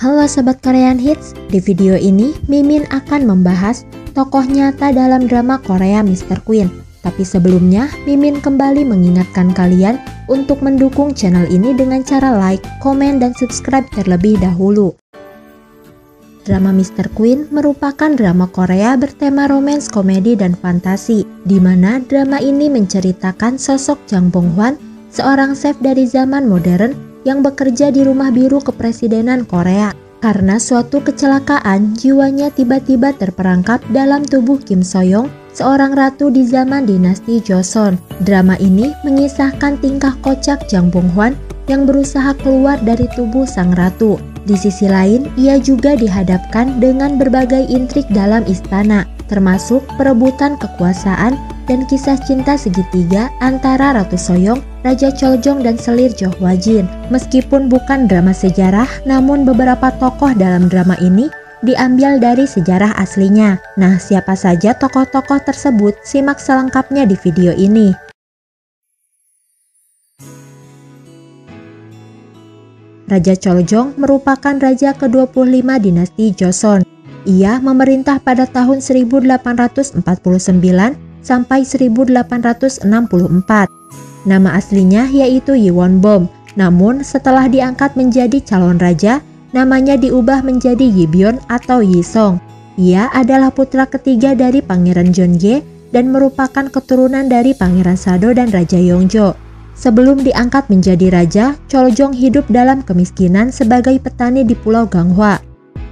Halo Sobat Korean Hits, di video ini Mimin akan membahas tokoh nyata dalam drama Korea Mr. Queen. Tapi sebelumnya, Mimin kembali mengingatkan kalian untuk mendukung channel ini dengan cara like, komen, dan subscribe terlebih dahulu. Drama Mr. Queen merupakan drama Korea bertema romance, komedi, dan fantasi, di mana drama ini menceritakan sosok Jang Bong-hwan, seorang chef dari zaman modern yang bekerja di rumah biru kepresidenan Korea. Karena suatu kecelakaan, jiwanya tiba-tiba terperangkap dalam tubuh Kim So-young, seorang ratu di zaman dinasti Joseon. Drama ini mengisahkan tingkah kocak Jang Bong-hwan yang berusaha keluar dari tubuh sang ratu. Di sisi lain, ia juga dihadapkan dengan berbagai intrik dalam istana, termasuk perebutan kekuasaan dan kisah cinta segitiga antara Ratu So-young, Raja Choljong, dan Selir Jo Hwa-jin. Meskipun bukan drama sejarah, namun beberapa tokoh dalam drama ini diambil dari sejarah aslinya. Nah, siapa saja tokoh-tokoh tersebut? Simak selengkapnya di video ini. Raja Choljong merupakan raja ke-25 dinasti Joseon. Ia memerintah pada tahun 1849 sampai 1864. Nama aslinya yaitu Yi Won-bom. Namun setelah diangkat menjadi calon raja, namanya diubah menjadi Yi Byun atau Yi Song. Ia adalah putra ketiga dari Pangeran Jeonge dan merupakan keturunan dari Pangeran Sado dan Raja Yongjo. Sebelum diangkat menjadi raja, Choljong hidup dalam kemiskinan sebagai petani di Pulau Ganghwa.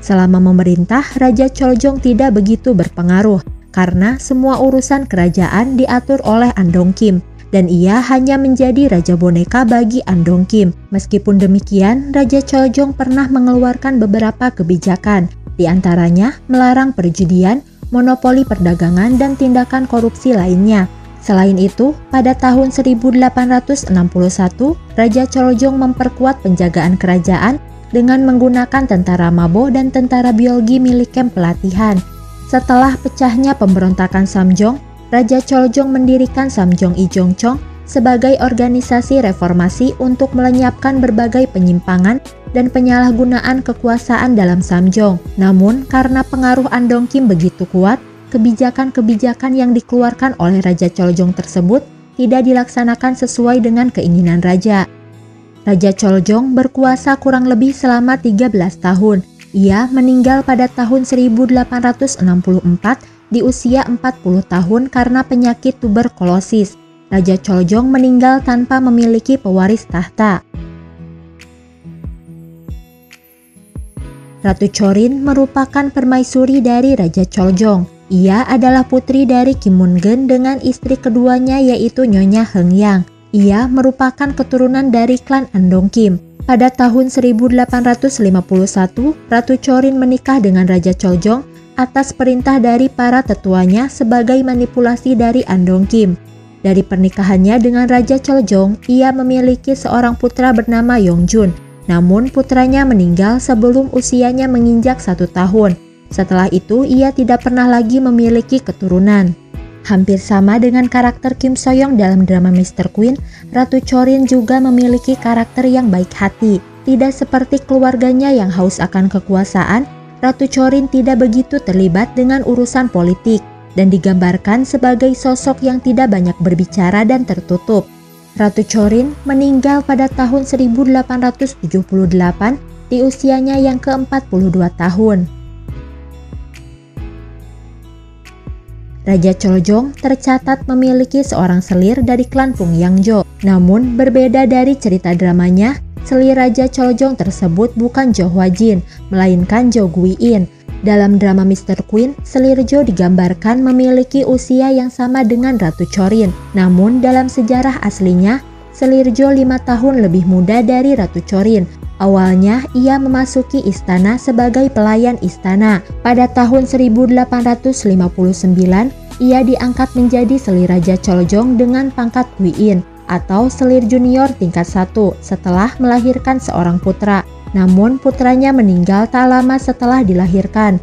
Selama memerintah, Raja Choljong tidak begitu berpengaruh karena semua urusan kerajaan diatur oleh Andong Kim dan ia hanya menjadi raja boneka bagi Andong Kim. Meskipun demikian, Raja Choljong pernah mengeluarkan beberapa kebijakan, di antaranya melarang perjudian, monopoli perdagangan, dan tindakan korupsi lainnya. Selain itu, pada tahun 1861, Raja Choljong memperkuat penjagaan kerajaan dengan menggunakan tentara Mabo dan tentara biologi milik kamp pelatihan. Setelah pecahnya pemberontakan Samjong, Raja Choljong mendirikan Samjong Ijongchong sebagai organisasi reformasi untuk melenyapkan berbagai penyimpangan dan penyalahgunaan kekuasaan dalam Samjong. Namun, karena pengaruh Andong Kim begitu kuat, kebijakan-kebijakan yang dikeluarkan oleh Raja Choljong tersebut tidak dilaksanakan sesuai dengan keinginan raja. Raja Choljong berkuasa kurang lebih selama 13 tahun. Ia meninggal pada tahun 1864 di usia 40 tahun karena penyakit tuberkulosis. Raja Choljong meninggal tanpa memiliki pewaris tahta. Ratu Chorin merupakan permaisuri dari Raja Choljong. Ia adalah putri dari Kim Moon-geun dengan istri keduanya yaitu Nyonya Heung Yang. Ia merupakan keturunan dari klan Andong Kim. Pada tahun 1851, Ratu Chorin menikah dengan Raja Choljong atas perintah dari para tetuanya sebagai manipulasi dari Andong Kim. Dari pernikahannya dengan Raja Choljong, ia memiliki seorang putra bernama Yongjun. Namun putranya meninggal sebelum usianya menginjak 1 tahun. Setelah itu, ia tidak pernah lagi memiliki keturunan. Hampir sama dengan karakter Kim So-young dalam drama Mr. Queen, Ratu Chorin juga memiliki karakter yang baik hati. Tidak seperti keluarganya yang haus akan kekuasaan, Ratu Chorin tidak begitu terlibat dengan urusan politik dan digambarkan sebagai sosok yang tidak banyak berbicara dan tertutup. Ratu Chorin meninggal pada tahun 1878 di usianya yang ke-42 tahun. Raja Choljong tercatat memiliki seorang selir dari klan Pung Yangjo. Namun berbeda dari cerita dramanya, selir Raja Choljong tersebut bukan Jo Hwa-jin, melainkan Jo Gui-in. Dalam drama Mr. Queen, selir Jo digambarkan memiliki usia yang sama dengan Ratu Chorin. Namun dalam sejarah aslinya, selir Jo 5 tahun lebih muda dari Ratu Chorin. Awalnya ia memasuki istana sebagai pelayan istana. Pada tahun 1859, ia diangkat menjadi selir Raja Choljong dengan pangkat Gui-in atau selir junior tingkat 1 setelah melahirkan seorang putra. Namun putranya meninggal tak lama setelah dilahirkan.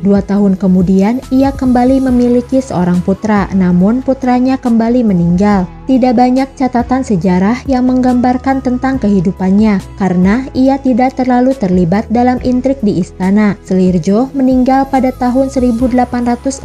2 tahun kemudian, ia kembali memiliki seorang putra, namun putranya kembali meninggal. Tidak banyak catatan sejarah yang menggambarkan tentang kehidupannya, karena ia tidak terlalu terlibat dalam intrik di istana. Selirjo meninggal pada tahun 1865,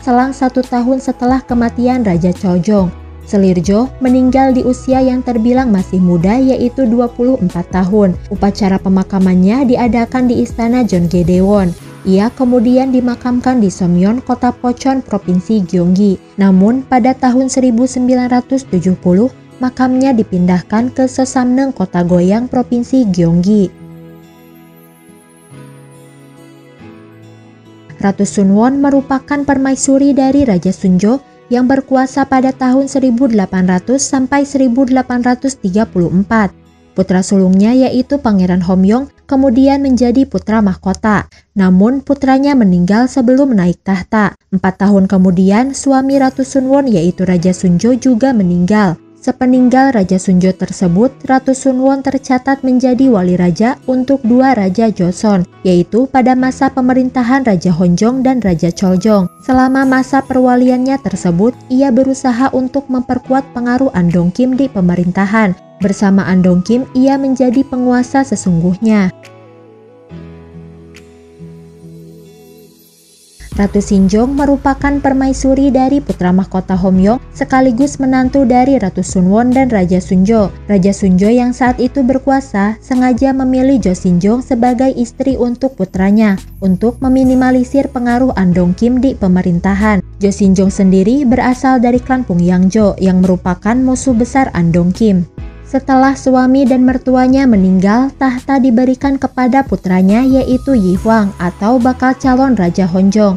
selang 1 tahun setelah kematian Raja Choljong. Selirjo meninggal di usia yang terbilang masih muda, yaitu 24 tahun. Upacara pemakamannya diadakan di Istana Jonggedewon. Ia kemudian dimakamkan di Somyeon, kota Pocheon, Provinsi Gyeonggi. Namun pada tahun 1970, makamnya dipindahkan ke Sesamneung, kota Goyang, Provinsi Gyeonggi. Ratu Sunwon merupakan permaisuri dari Raja Sunjo yang berkuasa pada tahun 1800 sampai 1834. Putra sulungnya yaitu Pangeran Homyong kemudian menjadi putra mahkota. Namun putranya meninggal sebelum naik tahta. 4 tahun kemudian suami Ratu Sunwon yaitu Raja Sunjo juga meninggal. Sepeninggal Raja Sunjo tersebut, Ratu Sunwon tercatat menjadi wali raja untuk 2 Raja Joseon, yaitu pada masa pemerintahan Raja Honjong dan Raja Choljong. Selama masa perwaliannya tersebut, ia berusaha untuk memperkuat pengaruh Andong Kim di pemerintahan. Bersama Andong Kim, ia menjadi penguasa sesungguhnya. Ratu Sinjong merupakan permaisuri dari putra mahkota Homyong sekaligus menantu dari Ratu Sunwon dan Raja Sunjo. Raja Sunjo yang saat itu berkuasa sengaja memilih Jo Sinjong sebagai istri untuk putranya untuk meminimalisir pengaruh Andong Kim di pemerintahan. Jo Sinjong sendiri berasal dari klan Pungyangjo yang merupakan musuh besar Andong Kim. Setelah suami dan mertuanya meninggal, tahta diberikan kepada putranya yaitu Yi Hwang atau bakal calon Raja Honjong.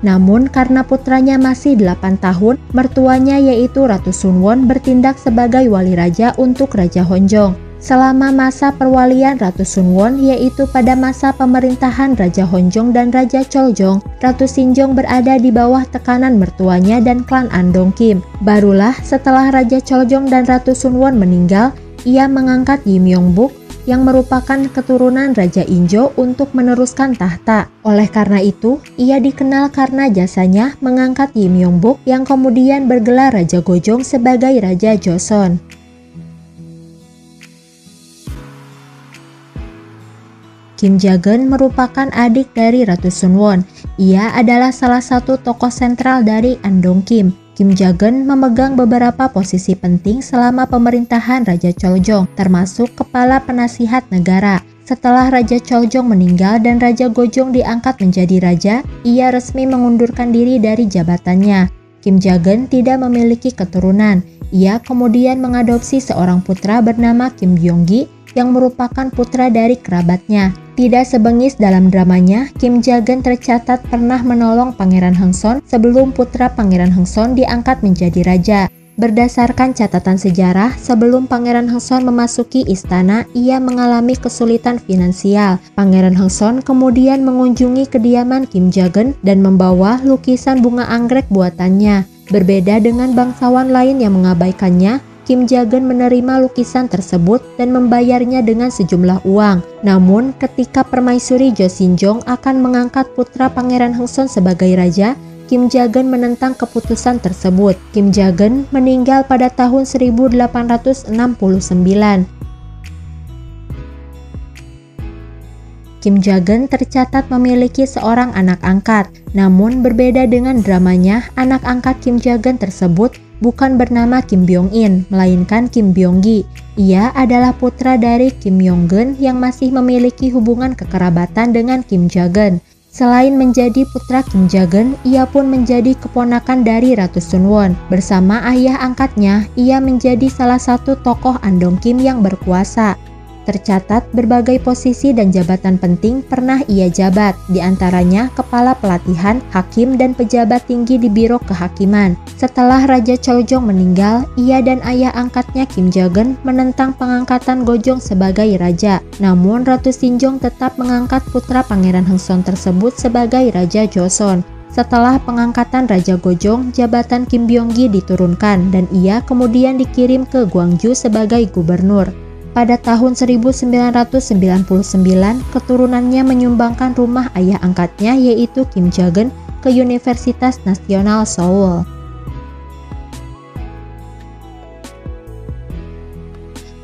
Namun karena putranya masih 8 tahun, mertuanya yaitu Ratu Sunwon bertindak sebagai wali raja untuk Raja Honjong. Selama masa perwalian Ratu Sunwon yaitu pada masa pemerintahan Raja Honjong dan Raja Choljong, Ratu Sinjong berada di bawah tekanan mertuanya dan klan Andong Kim. Barulah setelah Raja Choljong dan Ratu Sunwon meninggal, ia mengangkat Yi Myung-buk yang merupakan keturunan Raja Injo untuk meneruskan tahta. Oleh karena itu, ia dikenal karena jasanya mengangkat Yi Myung-buk yang kemudian bergelar Raja Gojong sebagai Raja Joseon. Kim Ja-geun merupakan adik dari Ratu Sunwon. Ia adalah salah satu tokoh sentral dari Andong Kim. Kim Ja-geun memegang beberapa posisi penting selama pemerintahan Raja Choljong, termasuk kepala penasihat negara. Setelah Raja Choljong meninggal dan Raja Gojong diangkat menjadi raja, ia resmi mengundurkan diri dari jabatannya. Kim Ja-geun tidak memiliki keturunan. Ia kemudian mengadopsi seorang putra bernama Kim Byung-gi yang merupakan putra dari kerabatnya. Tidak sebengis dalam dramanya, Kim Ja-geun tercatat pernah menolong Pangeran Heungson sebelum putra Pangeran Heungson diangkat menjadi raja. Berdasarkan catatan sejarah, sebelum Pangeran Heungson memasuki istana, ia mengalami kesulitan finansial. Pangeran Heungson kemudian mengunjungi kediaman Kim Ja-geun dan membawa lukisan bunga anggrek buatannya. Berbeda dengan bangsawan lain yang mengabaikannya, Kim Ja-geun menerima lukisan tersebut dan membayarnya dengan sejumlah uang. Namun, ketika permaisuri Jo Sinjong akan mengangkat putra Pangeran Heungson sebagai raja, Kim Ja-geun menentang keputusan tersebut. Kim Ja-geun meninggal pada tahun 1869. Kim Ja-geun tercatat memiliki seorang anak angkat. Namun berbeda dengan dramanya, anak angkat Kim Ja-geun tersebut bukan bernama Kim Byung-in, melainkan Kim Byung-gi. Ia adalah putra dari Kim Yong-geun yang masih memiliki hubungan kekerabatan dengan Kim Ja-geun. Selain menjadi putra Kim Ja-geun, ia pun menjadi keponakan dari Ratu Sunwon. Bersama ayah angkatnya, ia menjadi salah satu tokoh Andong Kim yang berkuasa. Tercatat berbagai posisi dan jabatan penting pernah ia jabat, diantaranya kepala pelatihan, hakim, dan pejabat tinggi di Biro Kehakiman. Setelah Raja Choljong meninggal, ia dan ayah angkatnya Kim Ja-geun menentang pengangkatan Gojong sebagai raja. Namun Ratu Sinjong tetap mengangkat putra Pangeran Heungson tersebut sebagai Raja Joseon. Setelah pengangkatan Raja Gojong, jabatan Kim Byung-gi diturunkan dan ia kemudian dikirim ke Gwangju sebagai gubernur. Pada tahun 1999, keturunannya menyumbangkan rumah ayah angkatnya yaitu Kim Jae-geun ke Universitas Nasional Seoul.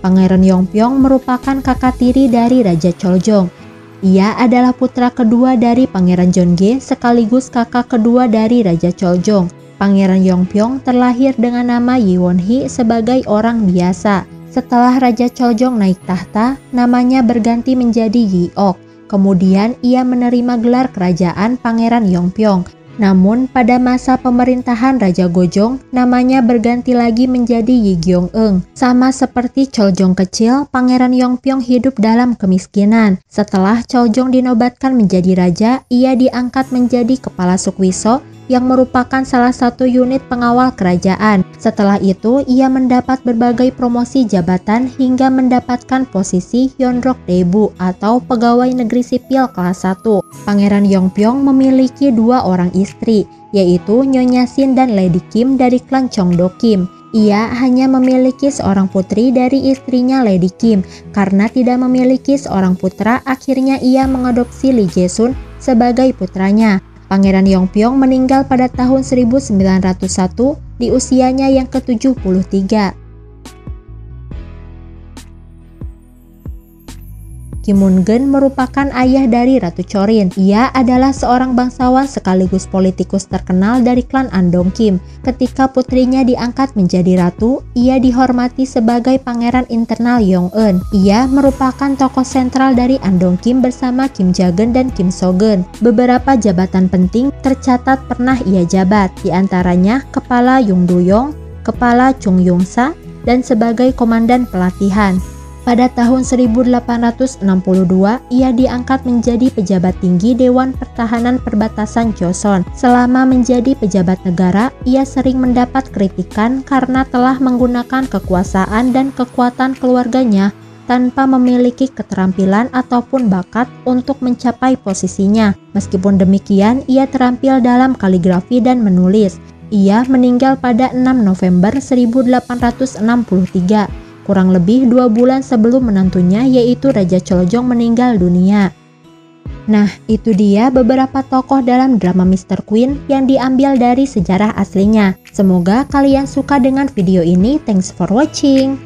Pangeran Yongpyong merupakan kakak tiri dari Raja Choljong. Ia adalah putra kedua dari Pangeran Jeonge sekaligus kakak kedua dari Raja Choljong. Pangeran Yongpyong terlahir dengan nama Yi Won-hee sebagai orang biasa. Setelah Raja Choljong naik tahta, namanya berganti menjadi Yi-ok. Kemudian ia menerima gelar kerajaan Pangeran Yongpyong. Namun pada masa pemerintahan Raja Gojong, namanya berganti lagi menjadi Yi Gyeong-eung. Sama seperti Choljong kecil, Pangeran Yongpyong hidup dalam kemiskinan. Setelah Choljong dinobatkan menjadi raja, ia diangkat menjadi kepala Sukwiso yang merupakan salah satu unit pengawal kerajaan. Setelah itu, ia mendapat berbagai promosi jabatan hingga mendapatkan posisi Yeonrok Daebu atau pegawai negeri sipil kelas 1. Pangeran Yongpyong memiliki 2 orang istri, yaitu Nyonya Sin dan Lady Kim dari klan Cheongdo Kim. Ia hanya memiliki seorang putri dari istrinya Lady Kim. Karena tidak memiliki seorang putra, akhirnya ia mengadopsi Lee Jae-sun sebagai putranya. Pangeran Yongpyong meninggal pada tahun 1901 di usianya yang ke-73. Kim Moon-geun merupakan ayah dari Ratu Chorin. Ia adalah seorang bangsawan sekaligus politikus terkenal dari klan Andong Kim. Ketika putrinya diangkat menjadi ratu, ia dihormati sebagai pangeran internal Yong-eun. Ia merupakan tokoh sentral dari Andong Kim bersama Kim Jae-geun dan Kim So-geun. Beberapa jabatan penting tercatat pernah ia jabat, diantaranya Kepala Yongdo-yong, Kepala Chung-yong-sa, dan sebagai Komandan Pelatihan. Pada tahun 1862, ia diangkat menjadi pejabat tinggi Dewan Pertahanan Perbatasan Joseon. Selama menjadi pejabat negara, ia sering mendapat kritikan karena telah menggunakan kekuasaan dan kekuatan keluarganya tanpa memiliki keterampilan ataupun bakat untuk mencapai posisinya. Meskipun demikian, ia terampil dalam kaligrafi dan menulis. Ia meninggal pada 6 November 1863. Kurang lebih 2 bulan sebelum menantunya yaitu Raja Choljong meninggal dunia. Nah, itu dia beberapa tokoh dalam drama Mr. Queen yang diambil dari sejarah aslinya. Semoga kalian suka dengan video ini. Thanks for watching.